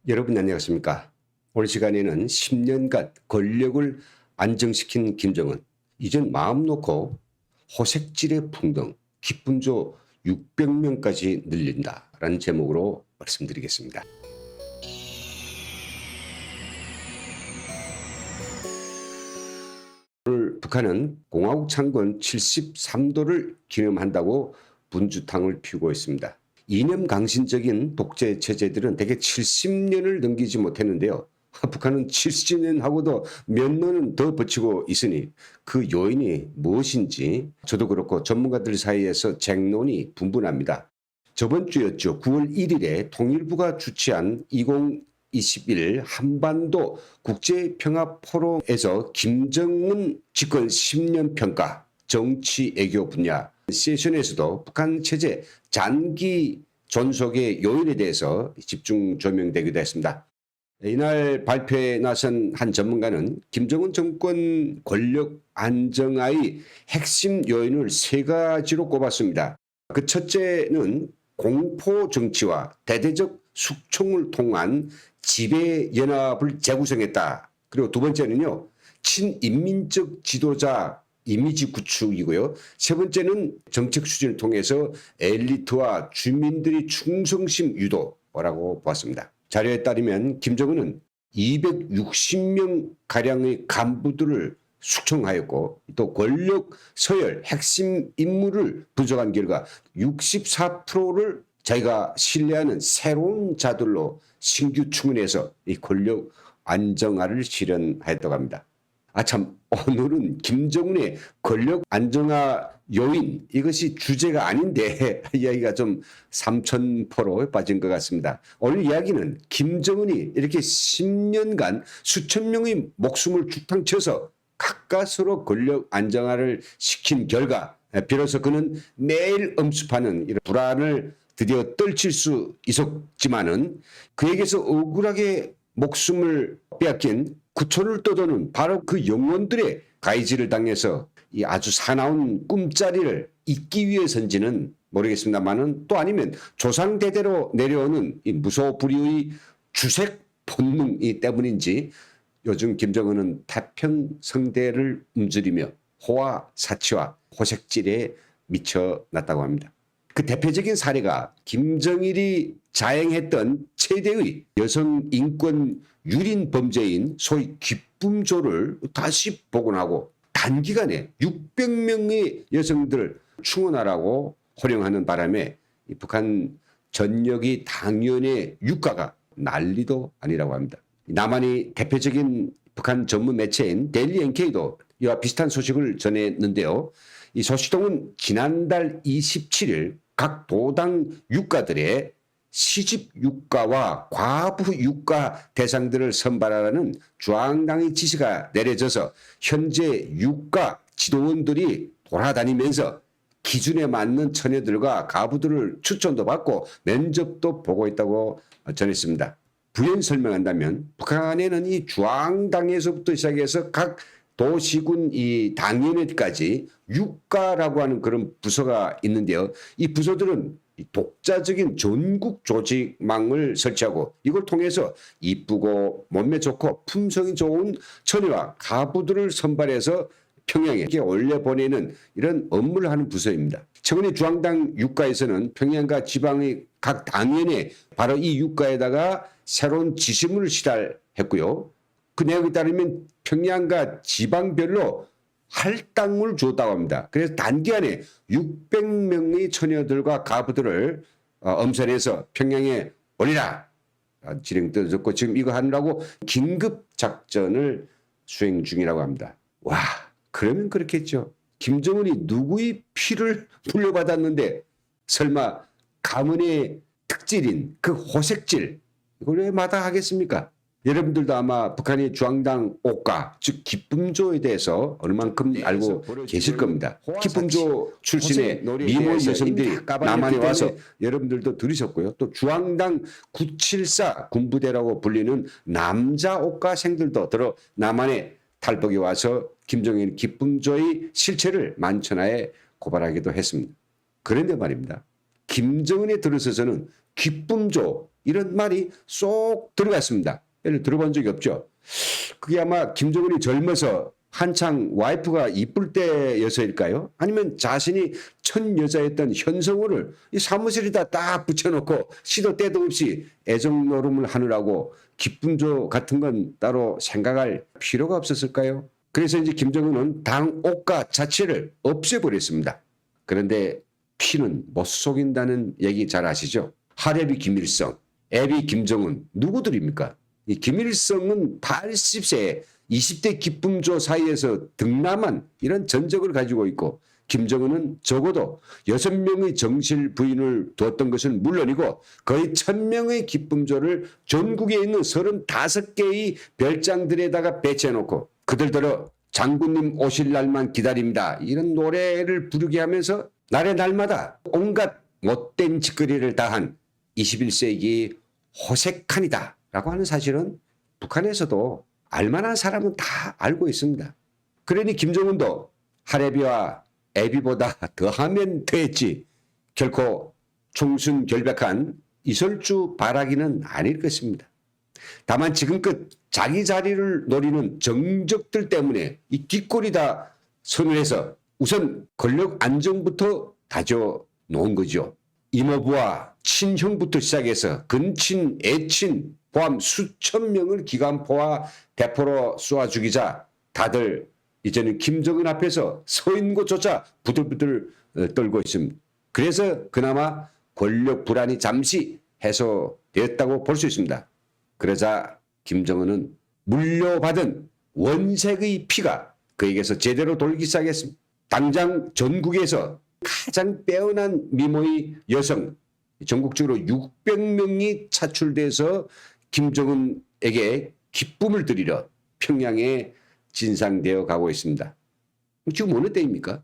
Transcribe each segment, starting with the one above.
여러분 안녕하십니까? 오늘 시간에는 10년간 권력을 안정시킨 김정은, 이젠 마음 놓고 호색질의 풍덩, 기쁨조 600명까지 늘린다라는 제목으로 말씀드리겠습니다. 오늘 북한은 공화국 창건 73도를 기념한다고 분주탕을 피우고 있습니다. 이념 강신적인 독재 체제들은 대개 70년을 넘기지 못했는데요. 북한은 70년하고도 몇 년은 더 버티고 있으니 그 요인이 무엇인지 저도 그렇고 전문가들 사이에서 쟁론이 분분합니다. 저번 주였죠. 9월 1일에 통일부가 주최한 2021 한반도 국제평화포럼에서 김정은 집권 10년 평가 정치 애교 분야 세션에서도 북한 체제 장기 존속의 요인에 대해서 집중 조명되기도 했습니다. 이날 발표에 나선 한 전문가는 김정은 정권 권력 안정화의 핵심 요인을 세 가지로 꼽았습니다. 그 첫째는 공포 정치와 대대적 숙청을 통한 지배 연합을 재구성했다. 그리고 두 번째는요, 친인민적 지도자 이미지 구축이고요. 세 번째는 정책 추진을 통해서 엘리트와 주민들이 충성심 유도라고 보았습니다. 자료에 따르면 김정은은 260명 가량의 간부들을 숙청하였고 또 권력 서열 핵심 인물을 분석한 결과 64%를 자기가 신뢰하는 새로운 자들로 신규 충원해서 이 권력 안정화를 실현하였다고 합니다. 참, 오늘은 김정은의 권력 안정화 요인, 이것이 주제가 아닌데 이야기가 좀 삼천포로 빠진 것 같습니다. 오늘 이야기는 김정은이 이렇게 10년간 수천 명의 목숨을 죽탕쳐서 가까스로 권력 안정화를 시킨 결과 비로소 그는 매일 엄습하는 이런 불안을 드디어 떨칠 수 있었지만은 그에게서 억울하게 목숨을 빼앗긴 구촌을 떠도는 바로 그 영혼들의 가이지를 당해서 이 아주 사나운 꿈자리를 잇기 위해서인지는 모르겠습니다만은 또 아니면 조상대대로 내려오는 이 무소불위의 주색 본능이 때문인지 요즘 김정은은 태평성대를 움츠리며 호화 사치와 호색질에 미쳐났다고 합니다. 그 대표적인 사례가 김정일이 자행했던 최대의 여성 인권 유린 범죄인 소위 기쁨조를 다시 복원하고 단기간에 600명의 여성들을 충원하라고 호령하는 바람에 북한 전역의 당연의 유가가 난리도 아니라고 합니다. 남한의 대표적인 북한 전문 매체인 데일리 NK도 이와 비슷한 소식을 전했는데요. 이 소식통은 지난달 27일 각 도당 유가들의 시집 유가와 과부 유가 대상들을 선발하라는 중앙당의 지시가 내려져서 현재 유가 지도원들이 돌아다니면서 기준에 맞는 처녀들과 가부들을 추천도 받고 면접도 보고 있다고 전했습니다. 부연 설명한다면 북한에는 이 중앙당에서부터 시작해서 각 도시군 이 당연회까지 유가라고 하는 그런 부서가 있는데요. 이 부서들은 독자적인 전국 조직망을 설치하고 이걸 통해서 이쁘고 몸매 좋고 품성이 좋은 처녀와 가부들을 선발해서 평양에 올려보내는 이런 업무를 하는 부서입니다. 최근에 중앙당 유가에서는 평양과 지방의 각 당연에 바로 이 유가에다가 새로운 지시문을 시달했고요. 그 내용에 따르면 평양과 지방별로 할당을 주었다고 합니다. 그래서 단기간에 600명의 처녀들과 가부들을 엄선해서 평양에 올리라 지령 떨어졌고 지금 이거 하느라고 긴급 작전을 수행 중이라고 합니다. 와, 그러면 그렇겠죠. 김정은이 누구의 피를 물려받았는데 설마 가문의 특질인 그 호색질 이걸 왜 마다하겠습니까? 여러분들도 아마 북한의 중앙당 옥가 즉 기쁨조에 대해서 얼만큼 알고 계실 겁니다. 기쁨조 출신의 미모 여성들이 남한에 와서 여러분들도 들으셨고요. 또 중앙당 974 군부대라고 불리는 남자 옥가생들도 들어 남한에 탈북이 와서 김정일 기쁨조의 실체를 만천하에 고발하기도 했습니다. 그런데 말입니다. 김정은에 들어서서는 기쁨조 이런 말이 쏙 들어갔습니다. 들어본 적이 없죠. 그게 아마 김정은이 젊어서 한창 와이프가 이쁠 때여서일까요? 아니면 자신이 첫 여자였던 현성우를 이 사무실에다 딱 붙여놓고 시도 때도 없이 애정 노름을 하느라고 기쁨조 같은 건 따로 생각할 필요가 없었을까요? 그래서 이제 김정은은 당 옥가 자체를 없애버렸습니다. 그런데 피는 못 속인다는 얘기 잘 아시죠? 하랩이 김일성, 애비 김정은 누구들입니까? 이 김일성은 80세 20대 기쁨조 사이에서 등남한 이런 전적을 가지고 있고 김정은은 적어도 6명의 정실 부인을 두었던 것은 물론이고 거의 1000명의 기쁨조를 전국에 있는 35개의 별장들에다가 배치해놓고 그들더러 장군님 오실 날만 기다립니다. 이런 노래를 부르게 하면서 날의 날마다 온갖 못된 짓거리를 다한 21세기 호색한이다 라고 하는 사실은 북한에서도 알만한 사람은 다 알고 있습니다. 그러니 김정은도 하래비와 애비보다 더하면 더했지 결코 총순결백한 이설주 바라기는 아닐 것입니다. 다만 지금껏 자기 자리를 노리는 정적들 때문에 이 뒷골이 다 서늘해서 우선 권력 안정부터 다져 놓은 거죠. 이모부와 친형부터 시작해서 근친, 애친 포함 수천 명을 기관포와 대포로 쏘아 죽이자 다들 이제는 김정은 앞에서 서 있는 것조차 부들부들 떨고 있습니다. 그래서 그나마 권력 불안이 잠시 해소되었다고 볼 수 있습니다. 그러자 김정은은 물려받은 원색의 피가 그에게서 제대로 돌기 시작했습니다. 당장 전국에서 가장 빼어난 미모의 여성 전국적으로 600명이 차출돼서 김정은에게 기쁨을 드리러 평양에 진상되어 가고 있습니다. 지금 어느 때입니까?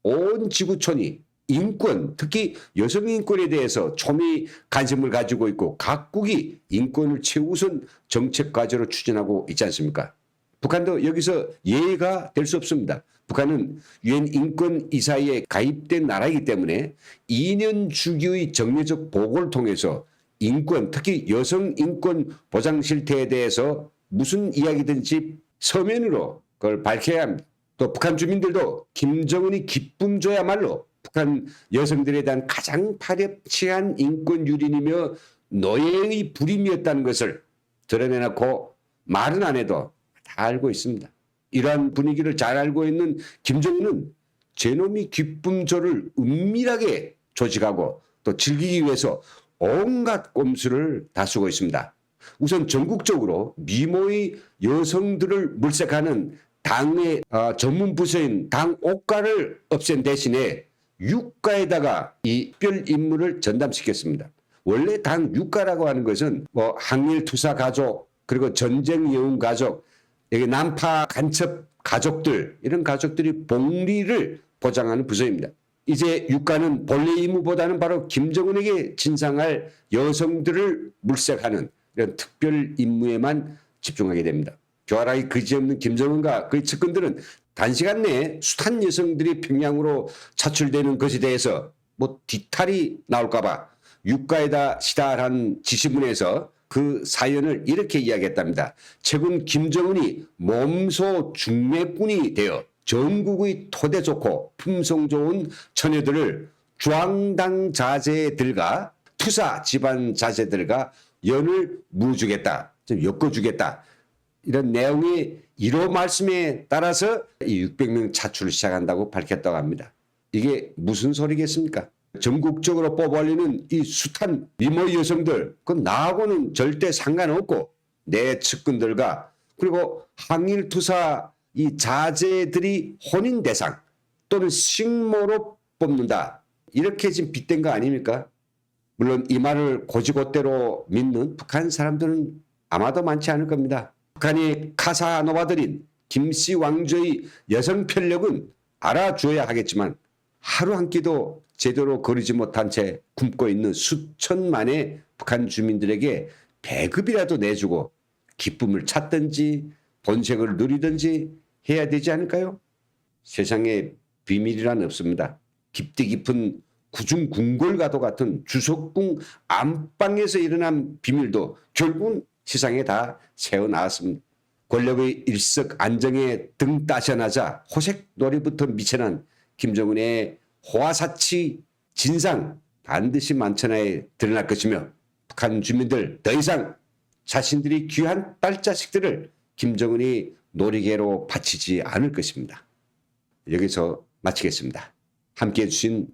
온 지구촌이 인권, 특히 여성 인권에 대해서 초미 관심을 가지고 있고 각국이 인권을 최우선 정책 과제로 추진하고 있지 않습니까? 북한도 여기서 예외가 될 수 없습니다. 북한은 유엔 인권이사회에 가입된 나라이기 때문에 2년 주기의 정례적 보고를 통해서 인권, 특히 여성 인권 보장 실태에 대해서 무슨 이야기든지 서면으로 그걸 밝혀야 합니다. 또 북한 주민들도 김정은이 기쁨조야말로 북한 여성들에 대한 가장 파렴치한 인권 유린이며 노예의 불임이었다는 것을 드러내놓고 말은 안 해도 다 알고 있습니다. 이러한 분위기를 잘 알고 있는 김정은은 제놈이 기쁨조를 은밀하게 조직하고 또 즐기기 위해서 온갖 꼼수를 다 쓰고 있습니다. 우선 전국적으로 미모의 여성들을 물색하는 당의 전문 부서인 당 옥가를 없앤 대신에 유가에다가 이 특별 임무를 전담시켰습니다. 원래 당 유가라고 하는 것은 뭐 항일 투사 가족 그리고 전쟁 영웅 가족 여기 난파 간첩 가족들 이런 가족들이 복리를 보장하는 부서입니다. 이제 유가는 본래 임무보다는 바로 김정은에게 진상할 여성들을 물색하는 이런 특별 임무에만 집중하게 됩니다. 교활하기 그지없는 김정은과 그의 측근들은 단시간 내에 숱한 여성들이 평양으로 차출되는 것에 대해서 뭐 뒤탈이 나올까 봐 유가에다 시달한 지시문에서 그 사연을 이렇게 이야기했답니다. 최근 김정은이 몸소 중매꾼이 되어 전국의 토대 좋고 품성 좋은 처녀들을 중앙당 자제들과 투사 집안 자제들과 연을 무주겠다, 좀 엮어주겠다. 이런 내용의 1호 말씀에 따라서 이 600명 차출을 시작한다고 밝혔다고 합니다. 이게 무슨 소리겠습니까? 전국적으로 뽑아올리는 이 숱한 미모 여성들, 그건 나하고는 절대 상관없고 내 측근들과 그리고 항일투사 이 자제들이 혼인 대상 또는 식모로 뽑는다. 이렇게 지금 빗댄 거 아닙니까? 물론 이 말을 고지고대로 믿는 북한 사람들은 아마도 많지 않을 겁니다. 북한이 카사노바들인 김씨 왕조의 여성 편력은 알아주어야 하겠지만 하루 한 끼도 제대로 거르지 못한 채 굶고 있는 수천만의 북한 주민들에게 배급이라도 내주고 기쁨을 찾든지 본색을 누리든지 해야 되지 않을까요? 세상에 비밀이란 없습니다. 깊디 깊은 구중궁궐과도 같은 주석궁 안방에서 일어난 비밀도 결국은 시상에 다 새어나왔습니다. 권력의 일석안정에 등 따셔나자 호색놀이부터 미천한 김정은의 호화사치 진상 반드시 만천하에 드러날 것이며 북한 주민들 더 이상 자신들이 귀한 딸자식들을 김정은이 놀이개로 바치지 않을 것입니다. 여기서 마치겠습니다. 함께해 주신